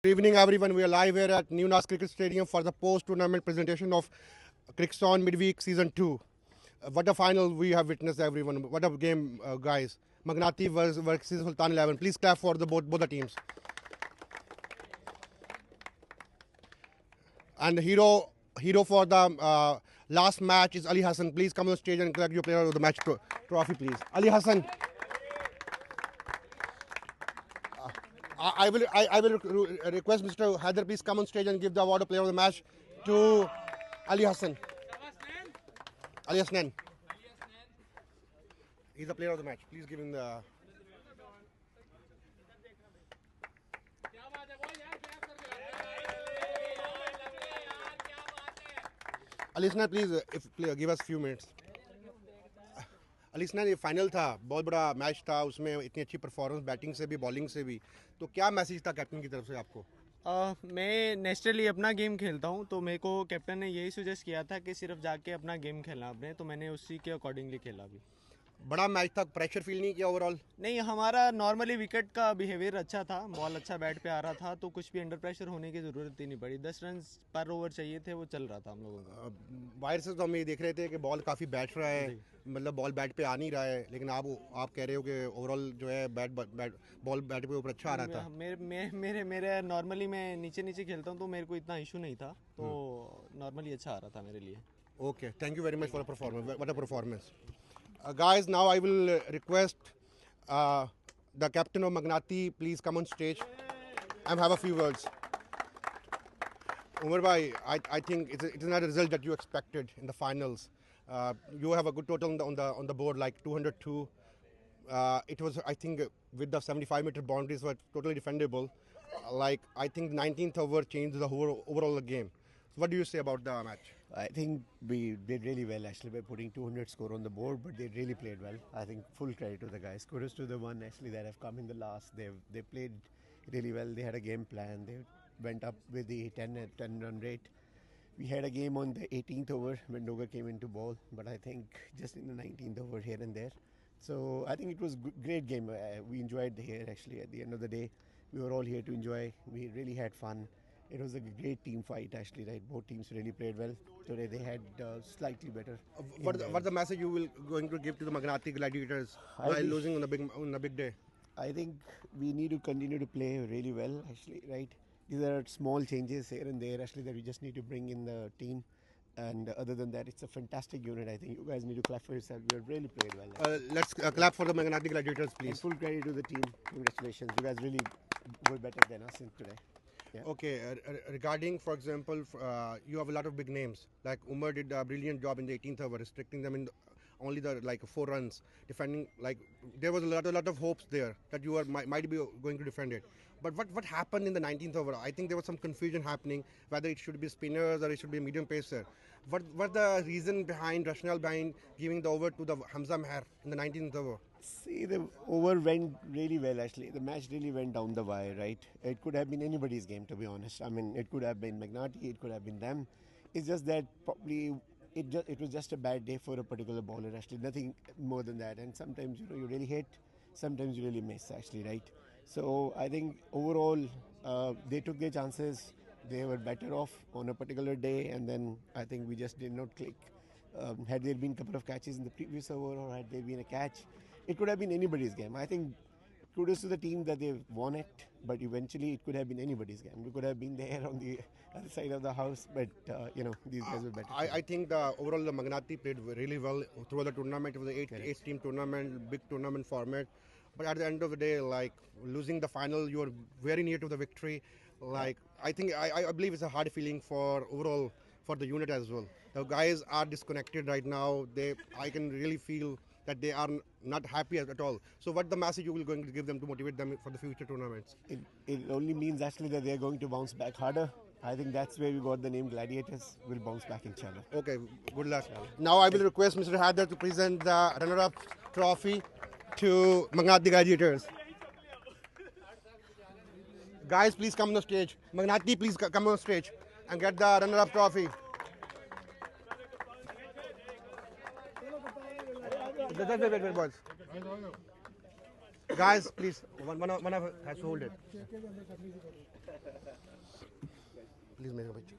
Good evening, everyone. We are live here at Newnas Cricket Stadium for the post-tournament presentation of Crickson Midweek Season 2. What a final we have witnessed, everyone. What a game, guys. Magnati versus Sultan 11. Please clap for both the teams. And the hero for the last match is Ali Hassan. Please come on stage and collect your player of the match trophy, please. Ali Hassan. I will request Mr. Haider, please come on stage and give the award of player of the match to Ali Hassan. Ali Hassan. He's the player of the match. Please give him the. Ali Hassan, please, give us a few minutes. अलिस्ना ये final था, बहुत बड़ा match था, उसमें इतनी अच्छी performance batting से भी बॉलिंग से भी, तो क्या मैसेज था कैप्टन की तरफ से आपको? मैं नेचुरली अपना गेम खेलता हूँ, तो मेरे को कैप्टन ने यही सजेस्ट किया था कि सिर्फ जाके अपना गेम खेलना अपने, तो मैंने उसी के अकॉर्डिंगली खेला भी। बड़ा मैच था, प्रेशर फील नहीं किया ओवरऑल? नहीं, हमारा नॉर्मली विकेट का बिहेवियर अच्छा था, बॉल अच्छा बैट पे आ रहा था, तो कुछ भी अंडर प्रेशर होने की ज़रूरत ही नहीं पड़ी। 10 रन पर ओवर चाहिए थे, वो चल रहा था हम लोगों का। बाहर से तो हम ये देख रहे थे कि बॉल काफ़ी बैठ रहा है, मतलब बॉल बैट पे आ नहीं रहा है, लेकिन आप कह रहे हो कि ओवरऑल जो है बॉल बैट पे ऊपर अच्छा आ रहा था। मेरे नॉर्मली मैं नीचे नीचे खेलता हूँ, तो मेरे को इतना इशू नहीं था, तो नॉर्मली अच्छा आ रहा था मेरे लिए। Okay, thank you very much for performance. What a performance. Guys, now I will request the captain of Magnati, please come on stage and have a few words. Umar bhai, I think it's not a result that you expected in the finals. You have a good total on the board, like 202. It was, I think, with the 75-meter boundaries were totally defendable. Like, I think 19th over changed the whole overall game. So what do you say about the match? I think we did really well actually by putting 200 score on the board, but they really played well. I think full credit to the guys. Kudos to the one actually that have come in the last. They played really well. They had a game plan. They went up with the 10 run rate. We had a game on the 18th over when Dogar came into ball, but I think just in the 19th over here and there. So I think it was great game. We enjoyed here actually. At the end of the day, we were all here to enjoy. We really had fun. It was a great team fight actually, right? Both teams really played well. Today they had slightly better. What the message you will going to give to the Magnati Gladiators while losing on the big day? I think we need to continue to play really well actually, right? These are small changes here and there actually that we just need to bring in the team. And other than that, it's a fantastic unit. I think you guys need to clap for yourself. You have really played well. Let's clap for the Magnati Gladiators, please. And full credit to the team. Congratulations. You guys really were better than us in today. Yeah. Okay, regarding, for example, you have a lot of big names. Like Umar did a brilliant job in the 18th over, restricting them in only the like 4 runs, defending. Like there was a lot of hopes there that you might be going to defend it. But what happened in the 19th over? I think there was some confusion happening whether it should be spinners or it should be a medium pacer. What the reason rationale behind giving the over to the Hamza Meher in the 19th over? See, the over went really well actually. The match really went down the wire, right? It could have been anybody's game, to be honest. I mean, it could have been Magnati, it could have been them. It's just that probably it was just a bad day for a particular bowler actually. Nothing more than that. And sometimes you really hit, sometimes you really miss actually, right? So I think overall they took their chances. They were better off on a particular day, and then I think we just did not click. Had there been a couple of catches in the previous over, or had there been a catch, it could have been anybody's game. I think kudos to the team that they won it, but eventually it could have been anybody's game. We could have been there on the other side of the house, but these guys were better. I think overall the Magnati played really well throughout the tournament. It was an eight-team tournament, big tournament format. But at the end of the day, like losing the final, you were very near to the victory. Like I think I believe it's a hard feeling for overall for the unit as well. The guys are disconnected right now. I can really feel that they are not happy at all. So what the message you will going to give them to motivate them for the future tournaments? It only means actually that they are going to bounce back harder. I think that's where we got the name Gladiators. Will bounce back inshallah. Okay, good luck. Now I will request Mr. Haider to present the runner-up trophy to Magnati Gladiators. Guys, please come on the stage. Magnati, please come on stage and get the runner-up trophy. Wait, boys. Guys, please, one of has to hold it. Please make a picture.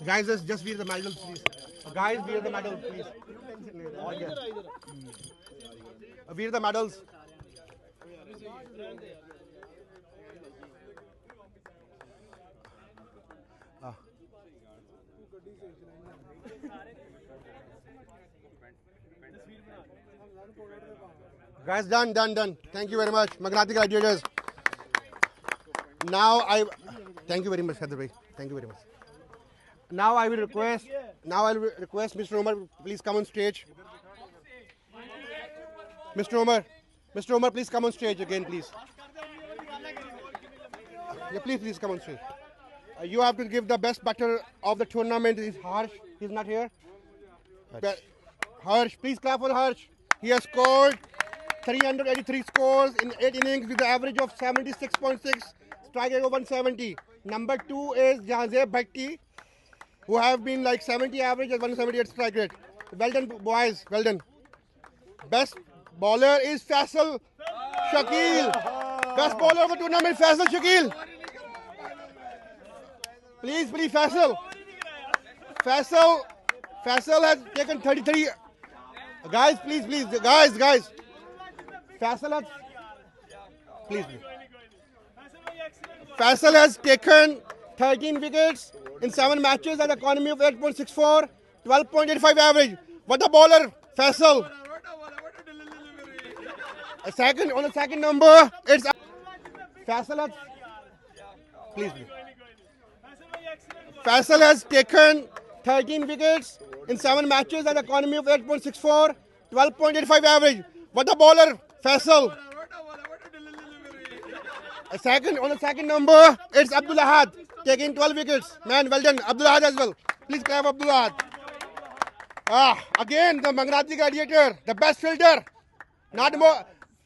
Guys, just wear the medal, please. Guys, wear the medal, please. Wear the medals. Ah. Guys, done. Thank you very much, Magnati Gladiators. Thank you very much, Heather. Thank you very much. Now I will request Mr. Umar, please come on stage. Mr. Umar, please come on stage again, please. Yeah, please come on stage. You have to give the best batter of the tournament. Is Harsh? He's not here. Harsh, please clap for Harsh. He has scored 383 scores in 8 innings with an average of 76.6, strike rate of 170. Number 2 is Jahazeb Bhatti, who have been like 70 average and 178 strike rate. Well done, boys. Well done. Best bowler is Faisal Shakil. Best bowler of the tournament, Faisal Shakil. Please, Faisal. Faisal has taken 33. Guys, please. Guys. Faisal has. Please. Faisal has taken 13 wickets in 7 matches at an economy of 8.64, 12.85 average. What a bowler, Faisal. On the second number, it's Faisal has. Please. Faisal has taken 13 wickets in 7 matches at an economy of 8.64, 12.85 average. What a bowler, Faisal. On the second number, it's Abdul Ahad, taking 12 wickets. Man, well done. Abdul Ahad as well. Please clap Abdul Ahad. Again, the Magnati Gladiator, the best fielder. Not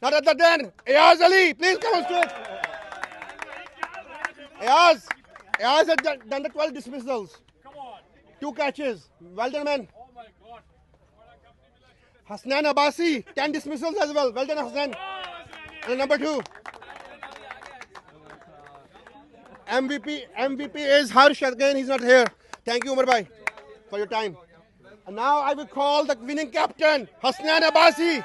other than Ayaz Ali. Please come on stage. Ayaz has done the 12 dismissals. 2 catches. Well done, man. Hasnan Abbasi, 10 dismissals as well. Well done, Hasnan. And number 2. MVP is Harsh. Again, he's not here. Thank you, Umar bhai, for your time. And now I will call the winning captain, Hasnan Abbasi.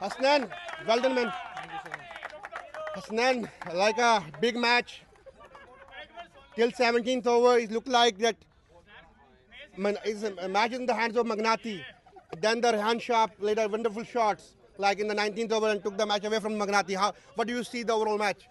Hasnan, well done, man. Hasnan, like a big match. Till 17th over, it looked like that. Imagine in the hands of Magnati. Then the Rehan Shah played a wonderful shots, like in the 19th over, and took the match away from Magnati. What do you see the overall match?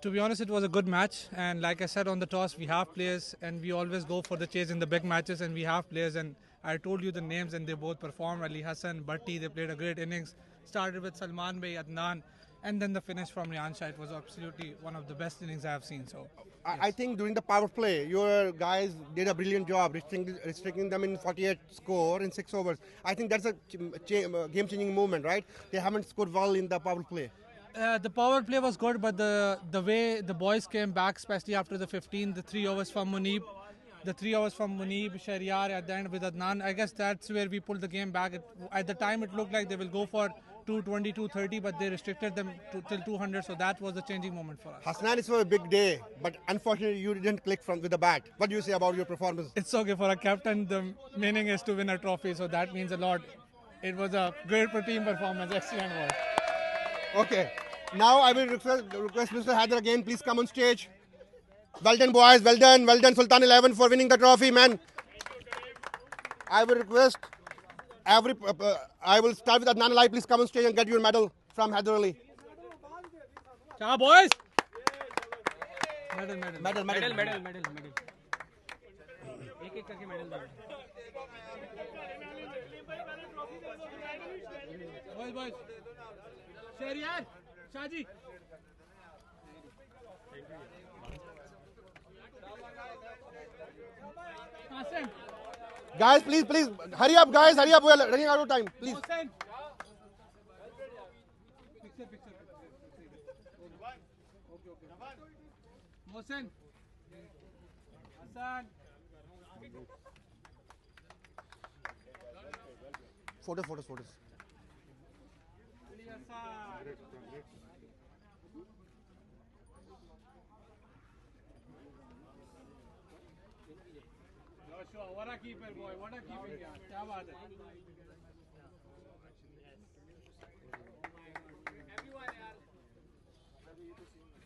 To be honest, it was a good match, and like I said on the toss, we have players, and we always go for the chase in the big matches, and we have players, and I told you the names, and they both performed. Ali Hassan, Bhatti, they played a great innings. Started with Salman Bhai, Adnan, and then the finish from Rehan Shah. It was absolutely one of the best innings I have seen. So, I think during the power play, your guys did a brilliant job restricting them in 48 score in 6 overs. I think that's a game-changing movement, right? They haven't scored well in the power play. The power play was good, but the way the boys came back, especially after the 15, the 3 overs from Munib, Shahryar at the end with Adnan, I guess that's where we pulled the game back. At the time, it looked like they will go for 220, 230, but they restricted them till 200, so that was the changing moment for us. Hasnan, it's a big day, but unfortunately you didn't click with the bat. What do you say about your performance? It's okay for a captain. The meaning is to win a trophy, so that means a lot. It was a great team performance, excellent work. Okay, now I will request Mr. Haider again, please come on stage. Well done, boys, well done Sultan 11 for winning the trophy, man. I will request I will start with Adnan Ali, please come on stage and get your medal from Haider Ali. Ciao, boys! Medal. एक-एक करके medal दो. Boys. Shahryar, Shahji. Guys, please, hurry up, guys, hurry up. We are running out of time. Please. Mohsen. Hassan. Photos. Joshua, what a keeper, boy. What a keeper, yaar. क्या बात है?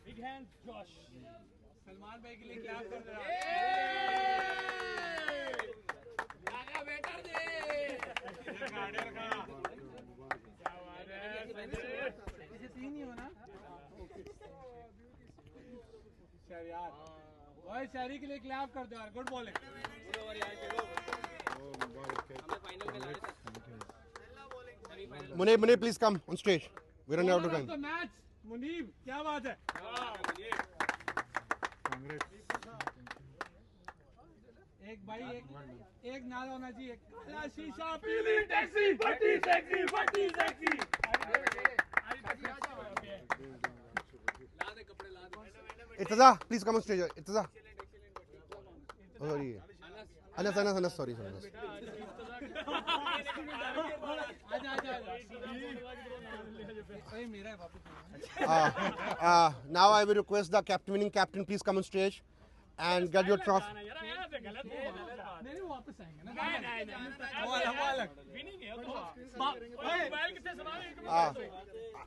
Big hand, Josh. Salman भाई के लिए clap कर दे रहा है। लगा बेटर दे। गार्डर का। क्या बात है? इसे 3 ही हो ना? यार ओए शहरी के लिए क्लैप कर दो यार good bowling Munib, please come on stage. We're running out of time. Match Munib क्या बात है एक भाई एक नारा होना चाहिए काला शीशा पीली टैक्सी फटी sexy Irtaza, please come on stage. Irtaza. Oh, sorry. Anas, sorry. Now I will request the winning captain, please come on stage and get your trophy.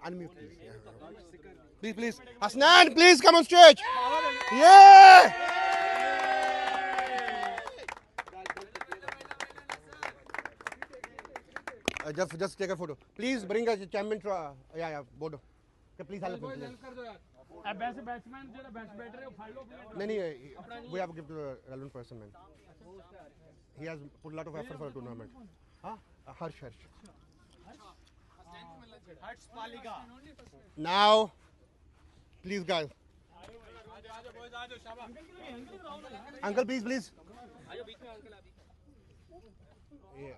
Unmute, please. Yeah. Please. Hasnan, please come on stage. Yeah! Just take a photo. Please bring a champion. Yeah, board. Okay, please help me. best batsman जो best batter है वो फाड़ लो नहीं we have to give to the relevant person, man. He has put a lot of effort for the tournament. Harsh. Now, please guys. Uncle, please. Yeah.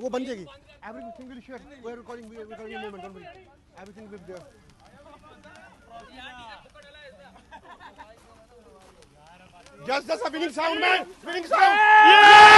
वो बन जाएगी everything will share we are recording moment don't worry everything will be there just a winning sound man winning sound yeah